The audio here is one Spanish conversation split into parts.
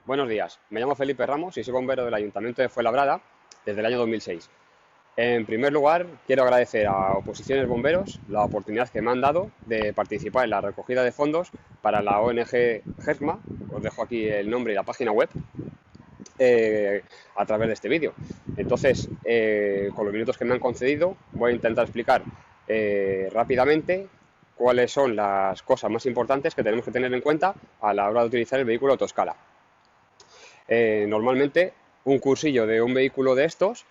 Buenos días, me llamo Felipe Ramos y soy bombero del Ayuntamiento de Fuenlabrada desde el año 2006. En primer lugar, quiero agradecer a Oposiciones Bomberos la oportunidad que me han dado de participar en la recogida de fondos para la ONG GESMA. Os dejo aquí el nombre y la página web a través de este vídeo. Entonces, con los minutos que me han concedido, voy a intentar explicar rápidamente cuáles son las cosas más importantes que tenemos que tener en cuenta a la hora de utilizar el vehículo autoescala. Normalmente un cursillo de un vehículo de estos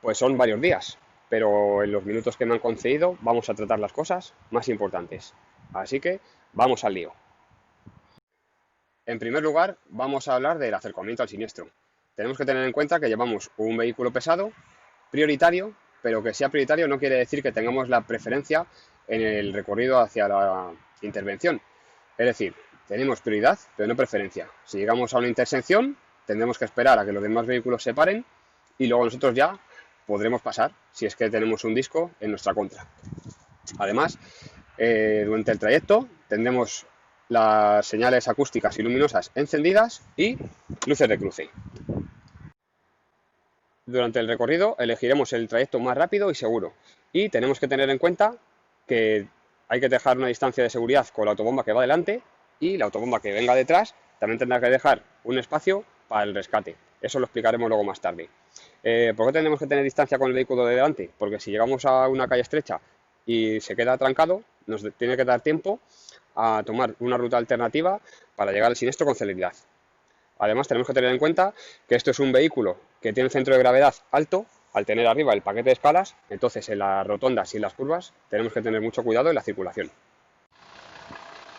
pues son varios días, pero en los minutos que me han concedido vamos a tratar las cosas más importantes. Así que vamos al lío. En primer lugar, vamos a hablar del acercamiento al siniestro. Tenemos que tener en cuenta que llevamos un vehículo pesado, prioritario, pero que sea prioritario no quiere decir que tengamos la preferencia en el recorrido hacia la intervención. Es decir, tenemos prioridad, pero no preferencia. Si llegamos a una intersección, tendremos que esperar a que los demás vehículos se paren y luego nosotros ya podremos pasar si es que tenemos un disco en nuestra contra. Además, durante el trayecto tendremos las señales acústicas y luminosas encendidas y luces de cruce. Durante el recorrido elegiremos el trayecto más rápido y seguro y tenemos que tener en cuenta que hay que dejar una distancia de seguridad con la autobomba que va delante y la autobomba que venga detrás también tendrá que dejar un espacio para el rescate. Eso lo explicaremos luego más tarde. ¿Por qué tenemos que tener distancia con el vehículo de delante? Porque si llegamos a una calle estrecha y se queda atrancado, nos tiene que dar tiempo a tomar una ruta alternativa para llegar al siniestro con celeridad. Además, tenemos que tener en cuenta que esto es un vehículo que tiene un centro de gravedad alto, al tener arriba el paquete de escalas, entonces en las rotondas y en las curvas tenemos que tener mucho cuidado en la circulación.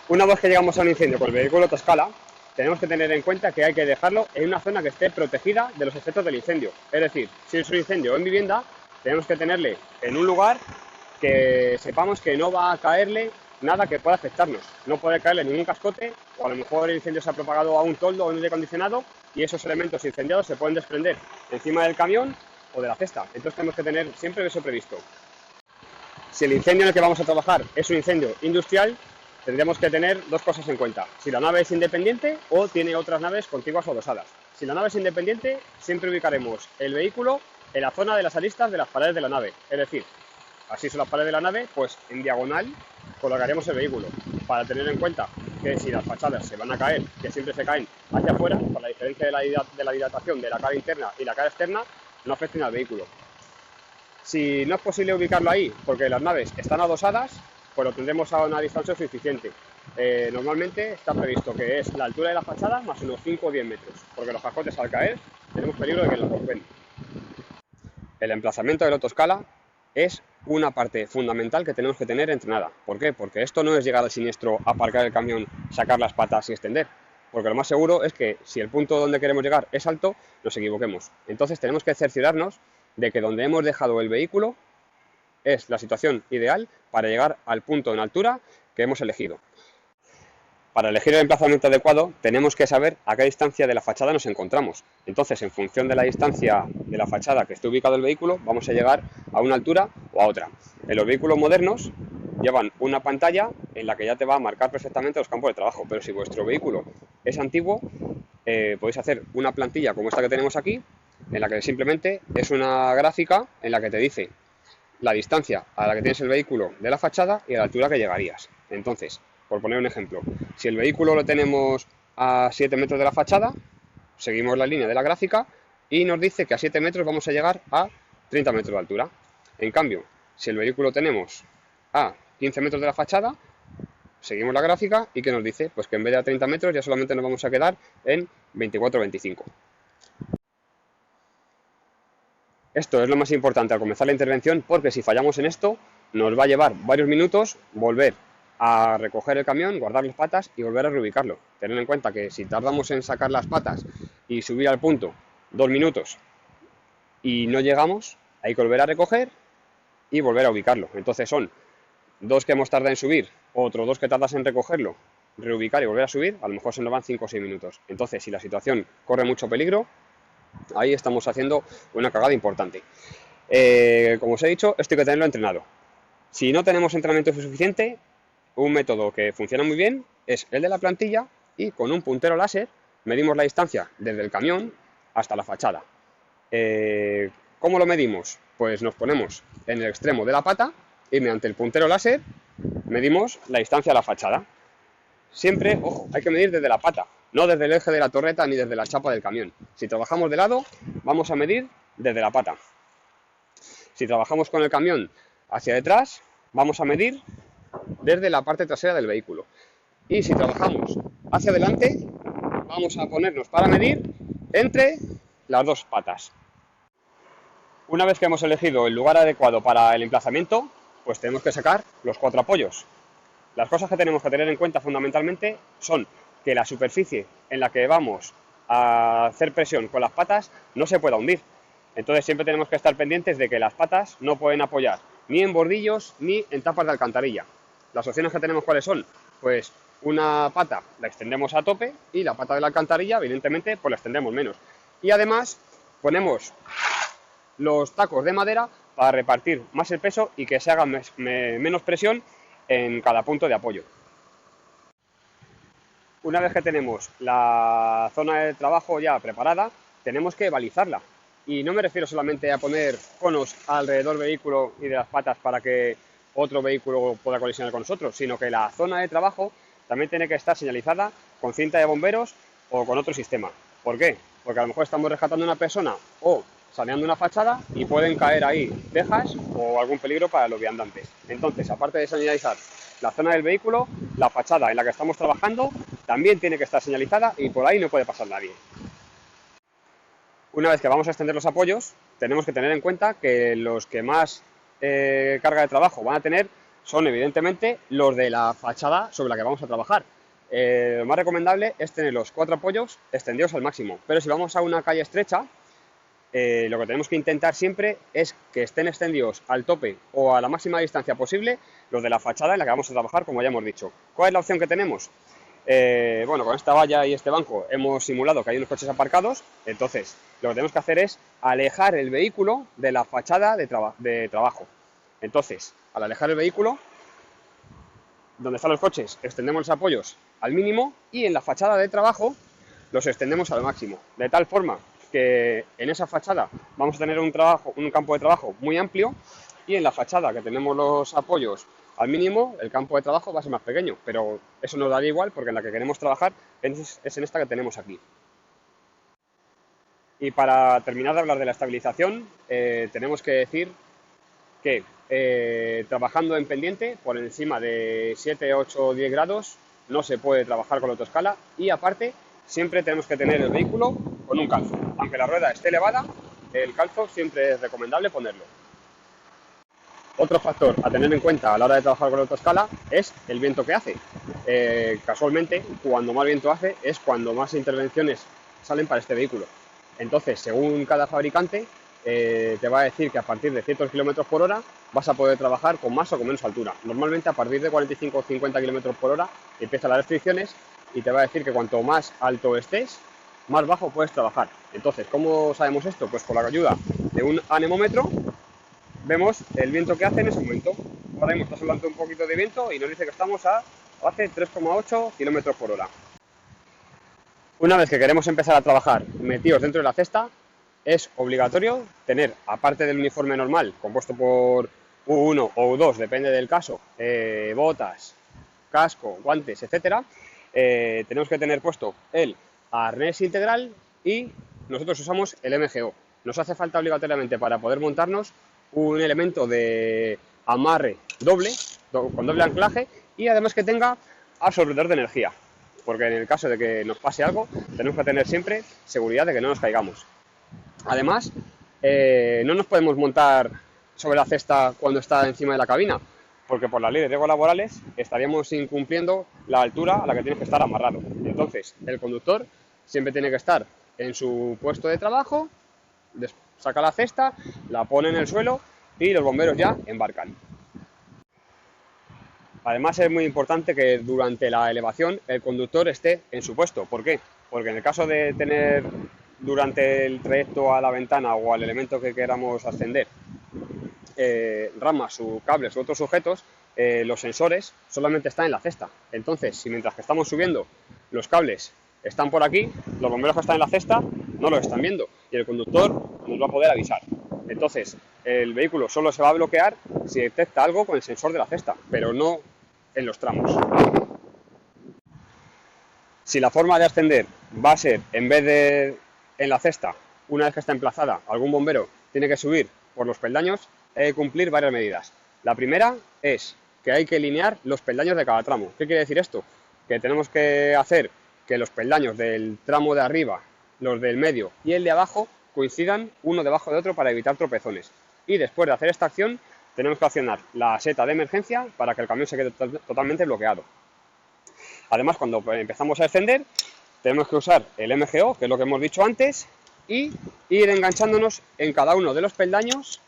Una vez que llegamos a un incendio con el vehículo autoescala, tenemos que tener en cuenta que hay que dejarlo en una zona que esté protegida de los efectos del incendio. Es decir, si es un incendio en vivienda, tenemos que tenerle en un lugar que sepamos que no va a caerle nada que pueda afectarnos. No puede caerle ningún cascote, o a lo mejor el incendio se ha propagado a un toldo o un aire acondicionado y esos elementos incendiados se pueden desprender encima del camión o de la cesta. Entonces tenemos que tener siempre eso previsto. Si el incendio en el que vamos a trabajar es un incendio industrial, tendremos que tener dos cosas en cuenta: si la nave es independiente o tiene otras naves contiguas o adosadas. Si la nave es independiente, siempre ubicaremos el vehículo en la zona de las aristas de las paredes de la nave. Es decir, así son las paredes de la nave, pues en diagonal colocaremos el vehículo, para tener en cuenta que si las fachadas se van a caer, que siempre se caen hacia afuera, por la diferencia de la dilatación de la cara interna y la cara externa, no afecten al vehículo. Si no es posible ubicarlo ahí, porque las naves están adosadas, pues lo tendremos a una distancia suficiente. Normalmente está previsto que es la altura de la fachada más unos 5 o 10 metros, porque los cascotes al caer tenemos peligro de que los rompen. El emplazamiento del autoescala es una parte fundamental que tenemos que tener entrenada. ¿Por qué? Porque esto no es llegar al siniestro, aparcar el camión, sacar las patas y extender. Porque lo más seguro es que si el punto donde queremos llegar es alto, nos equivoquemos. Entonces tenemos que cerciorarnos de que donde hemos dejado el vehículo es la situación ideal para llegar al punto en altura que hemos elegido. Para elegir el emplazamiento adecuado tenemos que saber a qué distancia de la fachada nos encontramos. Entonces, en función de la distancia de la fachada que esté ubicado el vehículo, vamos a llegar a una altura o a otra. En los vehículos modernos llevan una pantalla en la que ya te va a marcar perfectamente los campos de trabajo, pero si vuestro vehículo es antiguo, podéis hacer una plantilla como esta que tenemos aquí, en la que simplemente es una gráfica en la que te dice la distancia a la que tienes el vehículo de la fachada y a la altura que llegarías. Entonces, por poner un ejemplo, si el vehículo lo tenemos a 7 metros de la fachada, seguimos la línea de la gráfica y nos dice que a 7 metros vamos a llegar a 30 metros de altura. En cambio, si el vehículo tenemos a 15 metros de la fachada, seguimos la gráfica y que nos dice pues que en vez de a 30 metros ya solamente nos vamos a quedar en 24 o 25. Esto es lo más importante al comenzar la intervención, porque si fallamos en esto, nos va a llevar varios minutos volver a recoger el camión, guardar las patas y volver a reubicarlo. Tened en cuenta que si tardamos en sacar las patas y subir al punto 2 minutos y no llegamos, hay que volver a recoger y volver a ubicarlo. Entonces son 2 que hemos tardado en subir, otros 2 que tardas en recogerlo, reubicar y volver a subir, a lo mejor se nos van 5 o 6 minutos. Entonces, si la situación corre mucho peligro, ahí estamos haciendo una cagada importante. Como os he dicho, esto hay que tenerlo entrenado. Si no tenemos entrenamiento suficiente, un método que funciona muy bien es el de la plantilla y con un puntero láser medimos la distancia desde el camión hasta la fachada. ¿Cómo lo medimos? Pues nos ponemos en el extremo de la pata y mediante el puntero láser medimos la distancia a la fachada. Siempre, ojo, hay que medir desde la pata, no desde el eje de la torreta ni desde la chapa del camión. Si trabajamos de lado, vamos a medir desde la pata. Si trabajamos con el camión hacia detrás, vamos a medir desde la parte trasera del vehículo. Y si trabajamos hacia adelante, vamos a ponernos para medir entre las dos patas. Una vez que hemos elegido el lugar adecuado para el emplazamiento, pues tenemos que sacar los 4 apoyos. Las cosas que tenemos que tener en cuenta fundamentalmente son que la superficie en la que vamos a hacer presión con las patas no se pueda hundir. Entonces siempre tenemos que estar pendientes de que las patas no pueden apoyar ni en bordillos ni en tapas de alcantarilla. Las opciones que tenemos, ¿cuáles son? Pues una pata la extendemos a tope y la pata de la alcantarilla, evidentemente, pues la extendemos menos. Y además ponemos los tacos de madera para repartir más el peso y que se haga menos presión en cada punto de apoyo. Una vez que tenemos la zona de trabajo ya preparada, tenemos que balizarla. Y no me refiero solamente a poner conos alrededor del vehículo y de las patas para que otro vehículo pueda colisionar con nosotros, sino que la zona de trabajo también tiene que estar señalizada con cinta de bomberos o con otro sistema. ¿Por qué? Porque a lo mejor estamos rescatando a una persona o saneando una fachada y pueden caer ahí tejas o algún peligro para los viandantes. Entonces, aparte de señalizar la zona del vehículo, la fachada en la que estamos trabajando también tiene que estar señalizada y por ahí no puede pasar nadie. Una vez que vamos a extender los apoyos, tenemos que tener en cuenta que los que más carga de trabajo van a tener son evidentemente los de la fachada sobre la que vamos a trabajar. Lo más recomendable es tener los 4 apoyos extendidos al máximo, pero si vamos a una calle estrecha, lo que tenemos que intentar siempre es que estén extendidos al tope o a la máxima distancia posible los de la fachada en la que vamos a trabajar, como ya hemos dicho. ¿Cuál es la opción que tenemos? Bueno, con esta valla y este banco hemos simulado que hay unos coches aparcados, entonces lo que tenemos que hacer es alejar el vehículo de la fachada de trabajo. Entonces, al alejar el vehículo, donde están los coches, extendemos los apoyos al mínimo y en la fachada de trabajo los extendemos al máximo, de tal forma que en esa fachada vamos a tener un campo de trabajo muy amplio y en la fachada que tenemos los apoyos al mínimo, el campo de trabajo va a ser más pequeño, pero eso nos daría igual porque en la que queremos trabajar es en esta que tenemos aquí. Y para terminar de hablar de la estabilización, tenemos que decir que trabajando en pendiente por encima de 7, 8 o 10 grados no se puede trabajar con la autoescala y aparte siempre tenemos que tener el vehículo con un calzo. Aunque la rueda esté elevada, el calzo siempre es recomendable ponerlo. Otro factor a tener en cuenta a la hora de trabajar con la autoescala es el viento que hace. Casualmente, cuando más viento hace es cuando más intervenciones salen para este vehículo. Entonces, según cada fabricante, te va a decir que a partir de ciertos kilómetros por hora vas a poder trabajar con más o con menos altura. Normalmente a partir de 45 o 50 kilómetros por hora empiezan las restricciones y te va a decir que cuanto más alto estés, más bajo puedes trabajar. Entonces, ¿cómo sabemos esto? Pues con la ayuda de un anemómetro vemos el viento que hace en ese momento. Ahora mismo está soplando un poquito de viento y nos dice que estamos hace 3,8 kilómetros por hora. Una vez que queremos empezar a trabajar metidos dentro de la cesta, es obligatorio tener, aparte del uniforme normal, compuesto por U1 o U2, depende del caso, botas, casco, guantes, etcétera, tenemos que tener puesto el arnés integral y nosotros usamos el MGO. Nos hace falta obligatoriamente para poder montarnos un elemento de amarre doble, con doble anclaje y además que tenga absorbedor de energía, porque en el caso de que nos pase algo tenemos que tener siempre seguridad de que no nos caigamos. Además, no nos podemos montar sobre la cesta cuando está encima de la cabina, porque por la ley de riesgos laborales estaríamos incumpliendo la altura a la que tiene que estar amarrado. Entonces, el conductor siempre tiene que estar en su puesto de trabajo, saca la cesta, la pone en el suelo y los bomberos ya embarcan. Además es muy importante que durante la elevación el conductor esté en su puesto. ¿Por qué? Porque en el caso de tener durante el trayecto a la ventana o al elemento que queramos ascender ramas, cables u otros sujetos, los sensores solamente están en la cesta. Entonces, si mientras que estamos subiendo los cables están por aquí, los bomberos que están en la cesta no los están viendo y el conductor nos va a poder avisar. Entonces, el vehículo solo se va a bloquear si detecta algo con el sensor de la cesta, pero no en los tramos. Si la forma de ascender va a ser, en vez de en la cesta, una vez que está emplazada, algún bombero tiene que subir por los peldaños, hay que cumplir varias medidas. La primera es que hay que alinear los peldaños de cada tramo. ¿Qué quiere decir esto? Que tenemos que hacer que los peldaños del tramo de arriba, los del medio y el de abajo coincidan uno debajo de otro para evitar tropezones. Y después de hacer esta acción, tenemos que accionar la seta de emergencia para que el camión se quede totalmente bloqueado. Además, cuando empezamos a descender, tenemos que usar el MGO, que es lo que hemos dicho antes, y ir enganchándonos en cada uno de los peldaños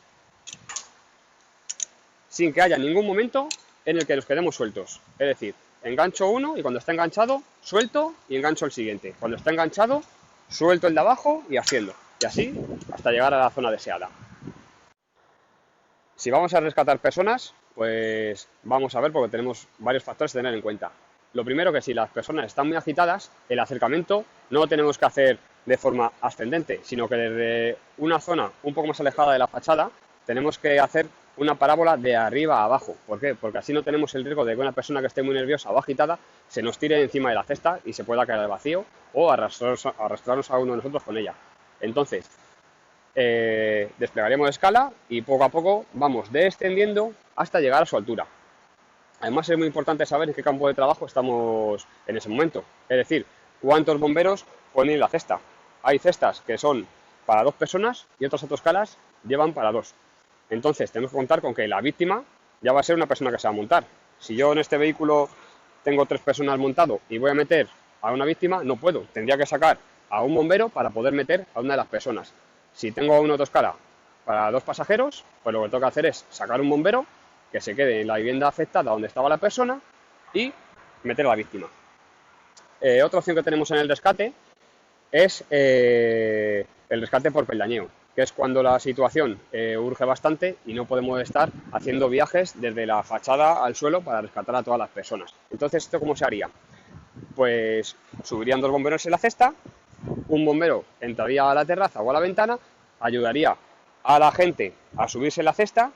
sin que haya ningún momento en el que nos quedemos sueltos. Es decir, engancho uno y cuando está enganchado, suelto y engancho el siguiente. Cuando está enganchado, suelto el de abajo y asciendo. Y así hasta llegar a la zona deseada. Si vamos a rescatar personas, pues vamos a ver porque tenemos varios factores a tener en cuenta. Lo primero, que si las personas están muy agitadas, el acercamiento no lo tenemos que hacer de forma ascendente, sino que desde una zona un poco más alejada de la fachada tenemos que hacer una parábola de arriba a abajo. ¿Por qué? Porque así no tenemos el riesgo de que una persona que esté muy nerviosa o agitada se nos tire encima de la cesta y se pueda caer al vacío o arrastrarnos a uno de nosotros con ella. Entonces, desplegaremos escala y poco a poco vamos descendiendo hasta llegar a su altura. Además, es muy importante saber en qué campo de trabajo estamos en ese momento. Es decir, cuántos bomberos pueden ir en la cesta. Hay cestas que son para 2 personas y otras autoescalas llevan para 2. Entonces, tenemos que contar con que la víctima ya va a ser una persona que se va a montar. Si yo en este vehículo tengo 3 personas montado y voy a meter a una víctima, no puedo. Tendría que sacar a un bombero para poder meter a una de las personas. Si tengo una autoescala para 2 pasajeros, pues lo que tengo que hacer es sacar un bombero que se quede en la vivienda afectada donde estaba la persona y meter a la víctima. Otra opción que tenemos en el rescate es el rescate por peldañeo, que es cuando la situación urge bastante y no podemos estar haciendo viajes desde la fachada al suelo para rescatar a todas las personas. Entonces, ¿esto cómo se haría? Pues subirían 2 bomberos en la cesta, un bombero entraría a la terraza o a la ventana, ayudaría a la gente a subirse en la cesta,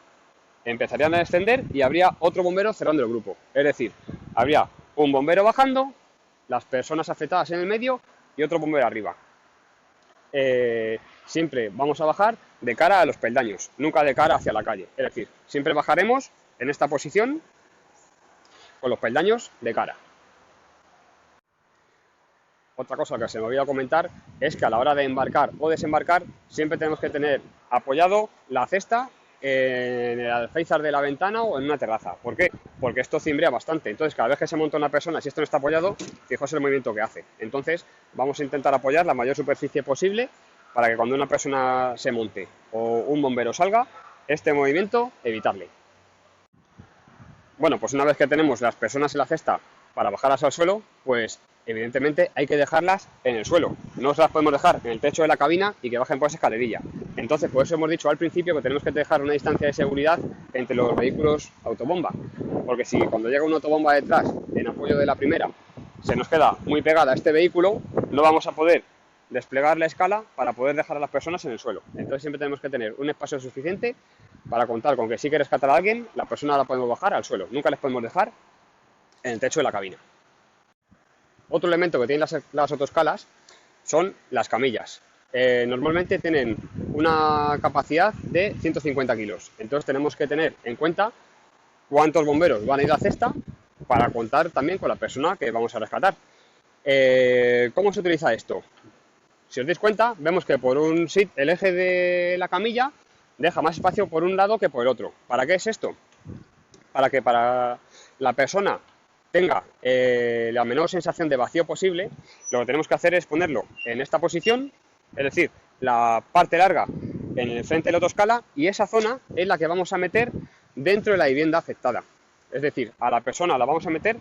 empezarían a descender y habría otro bombero cerrando el grupo. Es decir, habría un bombero bajando, las personas afectadas en el medio y otro bombero arriba. Siempre vamos a bajar de cara a los peldaños, nunca de cara hacia la calle. Es decir, siempre bajaremos en esta posición con los peldaños de cara. Otra cosa que se me olvidó comentar es que a la hora de embarcar o desembarcar siempre tenemos que tener apoyado la cesta en el alféizar de la ventana o en una terraza. ¿Por qué? Porque esto cimbrea bastante. Entonces, cada vez que se monta una persona, si esto no está apoyado, fijaos el movimiento que hace. Entonces, vamos a intentar apoyar la mayor superficie posible para que cuando una persona se monte o un bombero salga, este movimiento evitarle. Bueno, pues una vez que tenemos las personas en la cesta para bajarlas al suelo, pues evidentemente hay que dejarlas en el suelo. No se las podemos dejar en el techo de la cabina y que bajen por esa escalerilla. Entonces, por eso hemos dicho al principio que tenemos que dejar una distancia de seguridad entre los vehículos autobomba. Porque si cuando llega una autobomba detrás, en apoyo de la primera, se nos queda muy pegada a este vehículo, no vamos a poder desplegar la escala para poder dejar a las personas en el suelo. Entonces siempre tenemos que tener un espacio suficiente para contar con que si hay que rescatar a alguien, la persona la podemos bajar al suelo. Nunca les podemos dejar en el techo de la cabina. Otro elemento que tienen las autoescalas son las camillas. Normalmente tienen una capacidad de 150 kilos. Entonces tenemos que tener en cuenta cuántos bomberos van a ir a la cesta para contar también con la persona que vamos a rescatar. ¿Cómo se utiliza esto? Si os dais cuenta, vemos que por un sit el eje de la camilla deja más espacio por un lado que por el otro. ¿Para qué es esto? Para que para la persona tenga la menor sensación de vacío posible, lo que tenemos que hacer es ponerlo en esta posición, es decir, la parte larga en el frente de la autoescala, y esa zona es la que vamos a meter dentro de la vivienda afectada. Es decir, a la persona la vamos a meter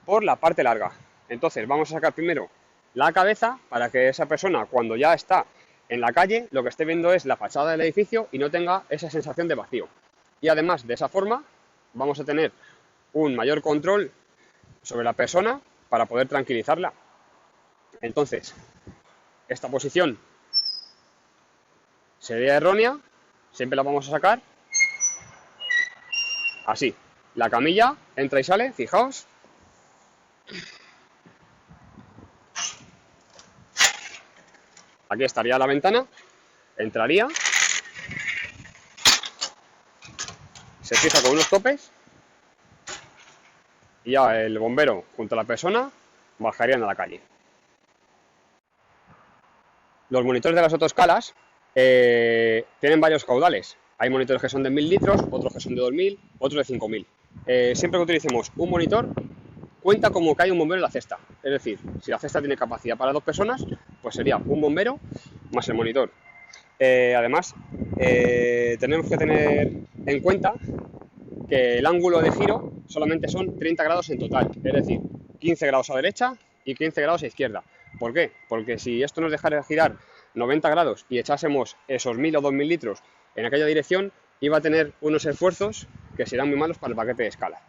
por la parte larga. Entonces vamos a sacar primero la cabeza para que esa persona, cuando ya está en la calle, lo que esté viendo es la fachada del edificio y no tenga esa sensación de vacío. Y además, de esa forma, vamos a tener un mayor control sobre la persona para poder tranquilizarla. Entonces, esta posición sería errónea, siempre la vamos a sacar así. La camilla entra y sale, fijaos. Aquí estaría la ventana, entraría, se fija con unos topes y ya el bombero junto a la persona bajarían a la calle. Los monitores de las autoescalas tienen varios caudales. Hay monitores que son de 1000 litros, otros que son de 2000, otros de 5000. Siempre que utilicemos un monitor, cuenta como que hay un bombero en la cesta. Es decir, si la cesta tiene capacidad para 2 personas, pues sería un bombero más el monitor. Además, tenemos que tener en cuenta que el ángulo de giro solamente son 30 grados en total. Es decir, 15 grados a derecha y 15 grados a izquierda. ¿Por qué? Porque si esto nos dejara girar 90 grados y echásemos esos 1000 o 2000 litros en aquella dirección, iba a tener unos esfuerzos que serán muy malos para el paquete de escala.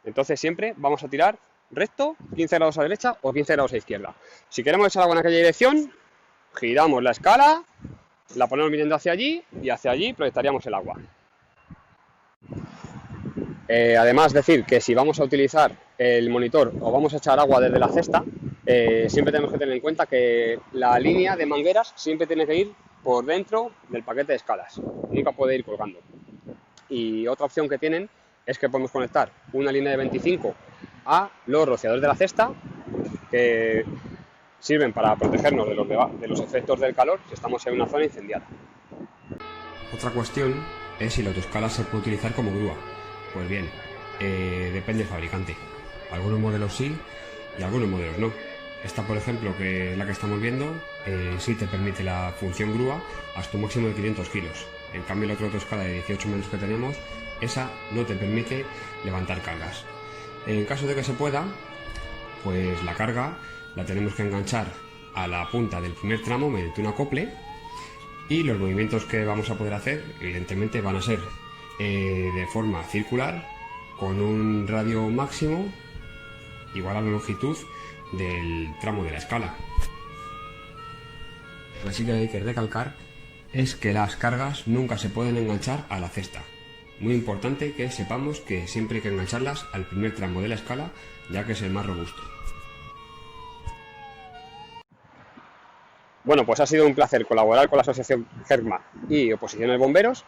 Entonces siempre vamos a tirar recto, 15 grados a derecha o 15 grados a izquierda. Si queremos echar agua en aquella dirección, giramos la escala, la ponemos mirando hacia allí y hacia allí proyectaríamos el agua. Además, decir que si vamos a utilizar el monitor o vamos a echar agua desde la cesta, siempre tenemos que tener en cuenta que la línea de mangueras siempre tiene que ir por dentro del paquete de escalas, nunca puede ir colgando. Y otra opción que tienen es que podemos conectar una línea de 25 a los rociadores de la cesta, que sirven para protegernos de los efectos del calor si estamos en una zona incendiada. Otra cuestión es si la autoescala se puede utilizar como grúa. Pues bien, depende del fabricante. Algunos modelos sí y algunos modelos no. Esta, por ejemplo, que es la que estamos viendo, sí te permite la función grúa hasta un máximo de 500 kilos. En cambio, la otra autoescala de 18 metros que tenemos, esa no te permite levantar cargas. En caso de que se pueda, pues la carga la tenemos que enganchar a la punta del primer tramo mediante un acople, y los movimientos que vamos a poder hacer, evidentemente, van a ser de forma circular, con un radio máximo igual a la longitud del tramo de la escala. Lo que sí que hay que recalcar es que las cargas nunca se pueden enganchar a la cesta. Muy importante que sepamos que siempre hay que engancharlas al primer tramo de la escala, ya que es el más robusto. Bueno, pues ha sido un placer colaborar con la Asociación GERCMA y Oposiciones Bomberos.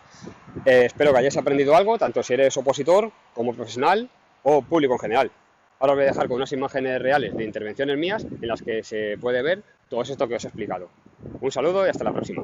Espero que hayáis aprendido algo, tanto si eres opositor como profesional o público en general. Ahora os voy a dejar con unas imágenes reales de intervenciones mías en las que se puede ver todo esto que os he explicado. Un saludo y hasta la próxima.